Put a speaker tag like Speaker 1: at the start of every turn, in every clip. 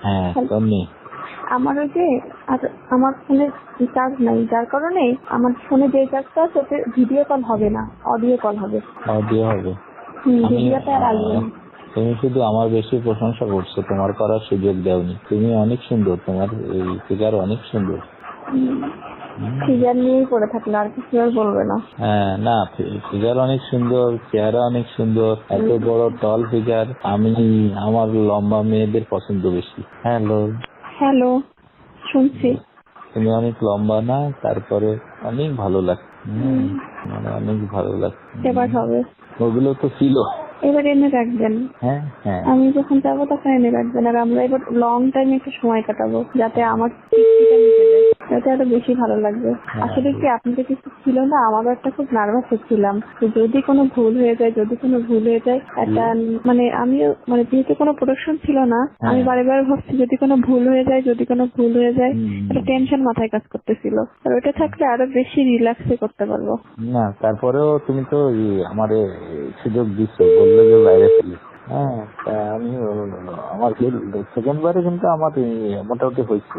Speaker 1: হ্যাঁ তন্নি,
Speaker 2: আমার ওই যে আমার ফোনে রিচার্জ নাই, যার কারণে আমার ফোনে যে রিচার্জটা আছে ওতে ভিডিও কল হবে না, অডিও কল হবে।
Speaker 1: অডিও হবে।
Speaker 2: ভিডিওটা আর আসবে না।
Speaker 1: তুমি শুধু আমার বেশি প্রশংসা করছো, তোমার করার সুযোগ দেওনি। তুমি অনেক সুন্দর, তোমার এই ফিগার অনেক সুন্দর।
Speaker 2: ফিগার নিয়েই পড়ে থাকলে আর কিছু আর বলবে না।
Speaker 1: হ্যাঁ না, ফিগার অনেক সুন্দর, চেহারা অনেক সুন্দর, এত বড় টল ফিগার। আমার লম্বা মেয়েদের পছন্দ বেশি। হ্যালো
Speaker 2: হ্যালো, শুনছি।
Speaker 1: তুমি অনেক লম্বা না, তারপরে অনেক ভালো লাগছে, মানে অনেক ভালো লাগছে।
Speaker 2: এবার হবে,
Speaker 1: ওগুলো তো ছিল।
Speaker 2: এবার এনে রাখবেন।
Speaker 1: হ্যাঁ হ্যাঁ,
Speaker 2: আমি যখন যাবো তখন এনে রাখবেন। আর আমরা এবার লং টাইম একটু সময় কাটাবো, যাতে আমার তৃপ্তিটা মিটে যায়, যাতে আরো বেশি ভালো লাগবে। আসলে কি, আপনি তো কিছু ছিল না, আমারও একটা খুব নার্ভাস হচ্ছিলাম যদি কোনো ভুল হয়ে যায়, একটা মানে আমিও মানে যেহেতু কোনো প্রোডাকশন ছিল না, আমি বারে বারে ভাবছি যদি কোনো ভুল হয়ে যায় একটা টেনশন মাথায় কাজ করতেছিল। আর ওটা থাকলে আরো বেশি রিল্যাক্সে করতে পারবো।
Speaker 1: না তারপরেও তুমি তো আমার সুযোগ দিচ্ছ, বললে যে বাইরে ফেলি। হ্যাঁ, আমি আমার সেকেন্ড বারে কিন্তু আমার মোটামুটি হয়েছে।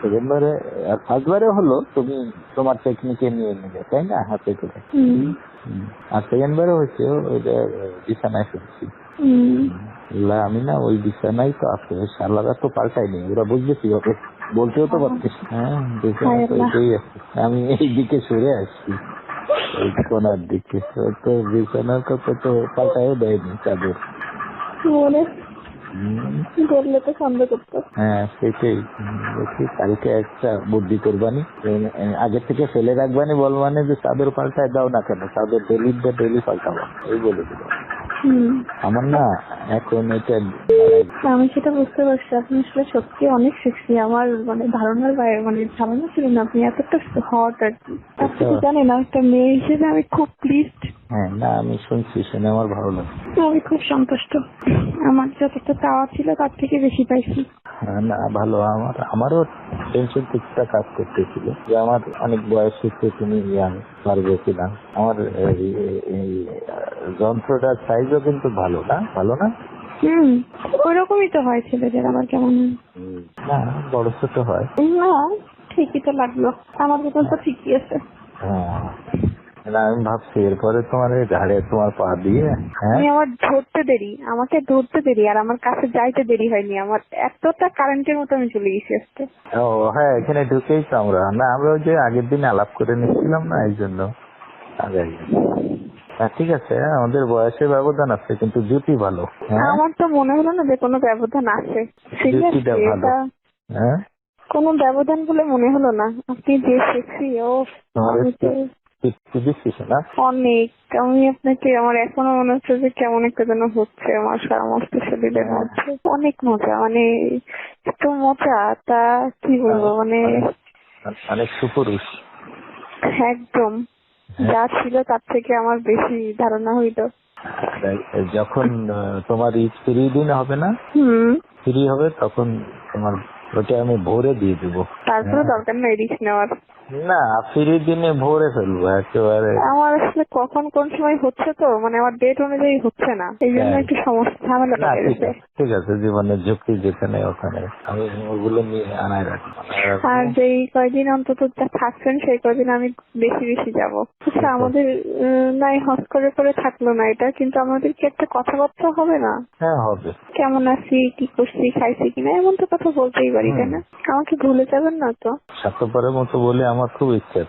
Speaker 1: সেকেন্ড বারে আর ফার্স্ট বারে হলো তুমি তোমার টেকনিকে নিয়ে নিলে, তাই না, হাতে করে। আর সেকেন্ড বারে হয়েছে ওইটা বিছানায় ফেলছি। আমি না ওই বিছানায় তো আছে, সালারা তো পাল্টাইনি, ওরা বুঝবে কি হবে, বলতেও তো পারতিস। হ্যাঁ, বিছানা তো ওইটাই আছে, আমি এই দিকে সরে আসছি, ওই কোনার দিকে। তো বিছানার কথা তো পাল্টাইও দেয়নি চাদর,
Speaker 2: বললে তো সন্দেহ করতো।
Speaker 1: হ্যাঁ সেটাই। দেখি কালকে একটা বুদ্ধি করবানি, আগে থেকে ফেলে রাখবানি, বলবানি যে চাদর পাল্টায় দাও না কেন, চাদর ডেলি পাল্টাবো, এই বলে দিল। আমার না এখন এটা
Speaker 2: আমি সেটা বুঝতে পারছি, আপনি আসলে সত্যি অনেক সেক্সি। আমার মানে ধারণার বাইরে, মানে ধারণা ছিল না আপনি এতটা হট আর কি। আপনি তো জানেন একটা মেয়ে হিসেবে আমি খুব প্লিজড।
Speaker 1: হ্যাঁ না, আমি শুনছি, শুনে আমার ভালো লাগছে।
Speaker 2: আমি খুব সন্তুষ্ট, আমার যতটা চাওয়া ছিল তার থেকে বেশি পাইছি।
Speaker 1: না ভালো, আমারও টেনশন কিছুটা কাজ করতেছিল যে আমার অনেক বয়স হচ্ছে, তুমি ইয়াং, পারবে কিনা। আমার এই যন্ত্রটার সাইজও কিন্তু ভালো না।
Speaker 2: ওইরকমই তো হয় ছেলেদের, আবার কেমন
Speaker 1: না বড় ছোট হয়
Speaker 2: না, ঠিকই তো লাগলো, আমার মতন তো ঠিকই আছে।
Speaker 1: হ্যাঁ না, আমি ভাবছি এরপরে তোমার এই ঘাড়ে তোমার পা দিয়ে, হ্যাঁ
Speaker 2: আমাকে ধরতে দেরি আর আমার কাছে যাইতে দেরি হয়নি, আমার এতটা কারেন্টের মতো আমি চলে গেছি আজকে।
Speaker 1: ও হ্যাঁ, এখানে ঢুকেই তো আমরা ওই যে আগের দিন আলাপ করে নিচ্ছিলাম না, এই জন্য আগে। হ্যাঁ ঠিক আছে, আমাদের বয়সের ব্যবধান আছে, কিন্তু জুটি ভালো।
Speaker 2: আমার তো মনে হলো না যে কোনো ব্যবধান আছে,
Speaker 1: জুটিটা ভালো। হ্যাঁ,
Speaker 2: কোনো ব্যবধান বলে মনে হলো না। আপনি যে সেক্সি, ও অনেক। আমি আপনাকে, আমার এখনো মনে হচ্ছে যে কেমন একটা যেন হচ্ছে আমার সমস্ত শরীরের মধ্যে। অনেক মজা, মানে এত মজা, তা কি বলবো, মানে
Speaker 1: অনেক সুপুরুষ
Speaker 2: একদম। যা ছিল তার থেকে আমার বেশি ধারণা হইল।
Speaker 1: যখন তোমার ফ্রি দিন হবে না, ফ্রি হবে, তখন তোমার ওটা আমি ভোরে দিয়ে দেবো।
Speaker 2: তারপরে দরকার নেই রিস্ক নেওয়ার।
Speaker 1: না, ফ্রি দিনে ভোরে ফেলবো একেবারে।
Speaker 2: আমার আসলে কখন কোন সময় হচ্ছে তো, মানে আমার ডেট অনুযায়ী হচ্ছে না, এই জন্য একটু সমস্যা ঝামেলা লেগে গেছে।
Speaker 1: ঠিক আছে, জীবনের ঝুঁকি যেখানে ওখানে আমি ওগুলো নিয়ে আনায় রাখবো।
Speaker 2: আর যেই কয়দিন অন্তত থাকছেন সেই কয়দিন আমি বেশি বেশি যাবো। আচ্ছা, আমাদের নাই হজ করে থাকলো না এটা, কিন্তু আমাদের কি একটা কথাবার্তা হবে না?
Speaker 1: হ্যাঁ হবে।
Speaker 2: কেমন আছি, কি করছি, খাইছি কিনা, এমন তো কথা বলতেই পারি, তাই না? আমাকে ভুলে যাবেন না তো?
Speaker 1: স্বার্থপরের মতো বলে আমার খুব ইচ্ছে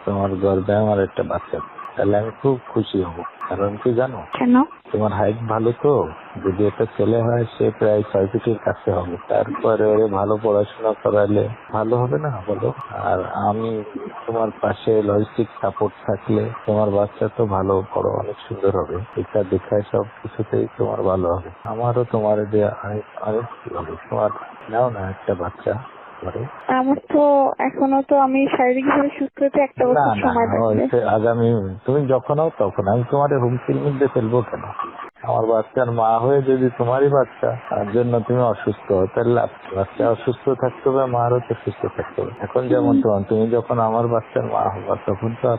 Speaker 1: তোমার গর্বে আমার একটা বাচ্চা, তাহলে আমি খুব খুশি হব। কারণ কি জানো?
Speaker 2: কেন?
Speaker 1: তোমার হাইট ভালো তো, যদি একটা ছেলে হয় সে প্রায় 6 ফিটের কাছে হবে, তারপরে ওরে ভালো পড়াশোনা করালে ভালো হবে না বলো? আর আমি তোমার পাশে লজিস্টিক সাপোর্ট থাকলে তোমার বাচ্চা তো ভালো বড় অনেক সুন্দর হবে, এটা দেখায় সব কিছুতেই তোমার ভালো হবে। আমারও তোমার দিয়ে অনেক ভালো হবে। তোমার নাও না একটা বাচ্চা।
Speaker 2: আমার তো এখনো তো, আমি শারীরিকভাবে সুস্থ হতে একটা বছর সময় লাগবে।
Speaker 1: আগামী তুমি যখন হও তখন আমি তোমার হুমকির মধ্যে ফেলবো কেন? আমার বাচ্চার মা হয়ে যদি তোমারই বাচ্চা তার জন্য তুমি অসুস্থ হও, তাহলে বাচ্চা অসুস্থ থাকতে হবে, মারও তো সুস্থ থাকতে হবে। এখন যেমন তুমি যখন আমার বাচ্চার মা হবা, তখন তো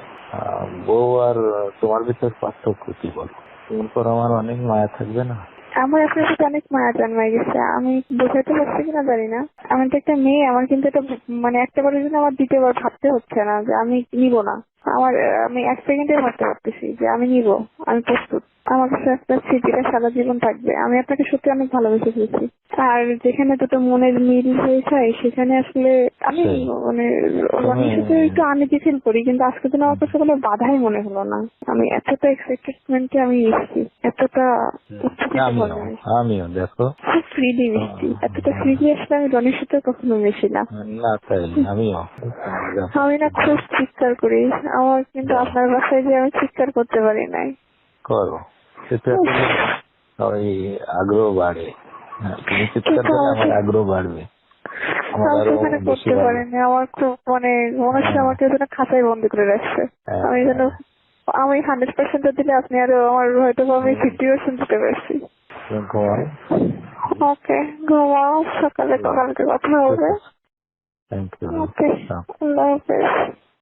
Speaker 1: বউ আর তোমার ভিতরে পার্থক্য কি বলো? তোমার পর আমার অনেক মায়া থাকবে না?
Speaker 2: আমার আপনার সাথে অনেক মায়া জন্মায় গেছে, আমি বোঝাতে পারছি কিনা জানি না। আমি তো একটা মেয়ে, আমার কিন্তু এটা মানে একটা বারের জন্য আমার দ্বিতীয়বার ভাবতে হচ্ছে না যে আমি নিব না। আমি 1 সেকেন্ডে ভাবতে পারতেছি যে আমি নিব, আমি প্রস্তুত। আমার কাছে আপনার স্মৃতিটা সারা জীবন থাকবে। আমি আপনাকে সত্যি অনেক ভালোবেসে ফেলছি। আর যেখানে দুটো মনের মিল হয়ে যায় সেখানে আসলে আমি
Speaker 1: সেই
Speaker 2: মানে রনির সাথে একটু আনইজি ফিল করি, কিন্তু আজকে দিন আমার কাছে কোনো বাধাই মনে হলো না। আমি এতটা এক্সাইটেডমেন্টে আমি এসেছি, এতটা উচ্ছ্বসিত
Speaker 1: আমিও
Speaker 2: ভাবে
Speaker 1: আমিও দেখো।
Speaker 2: খুব ফ্রিলি মিশছি। এতটা ফ্রিলি আসলে আমি রনির সাথে কখনো মিশি না।
Speaker 1: না তাই আমিও
Speaker 2: আমি না খুব চিৎকার করি, আমার কিন্তু আপনার বাসায় যে আমি চিৎকার করতে পারি নাই।
Speaker 1: করো, সেটা ওই আগ্রহ বাড়ে। হ্যাঁ, তুমি চিৎকার
Speaker 2: কিন্তু
Speaker 1: করলে আমার
Speaker 2: আমাকে
Speaker 1: আগ্রহ বাড়বে, আমার
Speaker 2: আমি
Speaker 1: আরো
Speaker 2: সেখানে
Speaker 1: বেশি
Speaker 2: করতে
Speaker 1: ভালো।
Speaker 2: পারিনি। আমার খুব মানে মনে হচ্ছে
Speaker 1: হ্যাঁ,
Speaker 2: আমাকে যেন খাঁচায় বন্দি করে রাখছে।
Speaker 1: হ্যাঁ,
Speaker 2: আমি যেন আমি 100% দিলে আপনি আরো আমার হয়তো আমি 50% দিতে পারছি।
Speaker 1: তুমি ঘুমাও।
Speaker 2: ওকে, ঘুমাও, সকালে কালকে কথা হবে।
Speaker 1: Thank you.
Speaker 2: ওকে, আল্লাহ হাফেজ।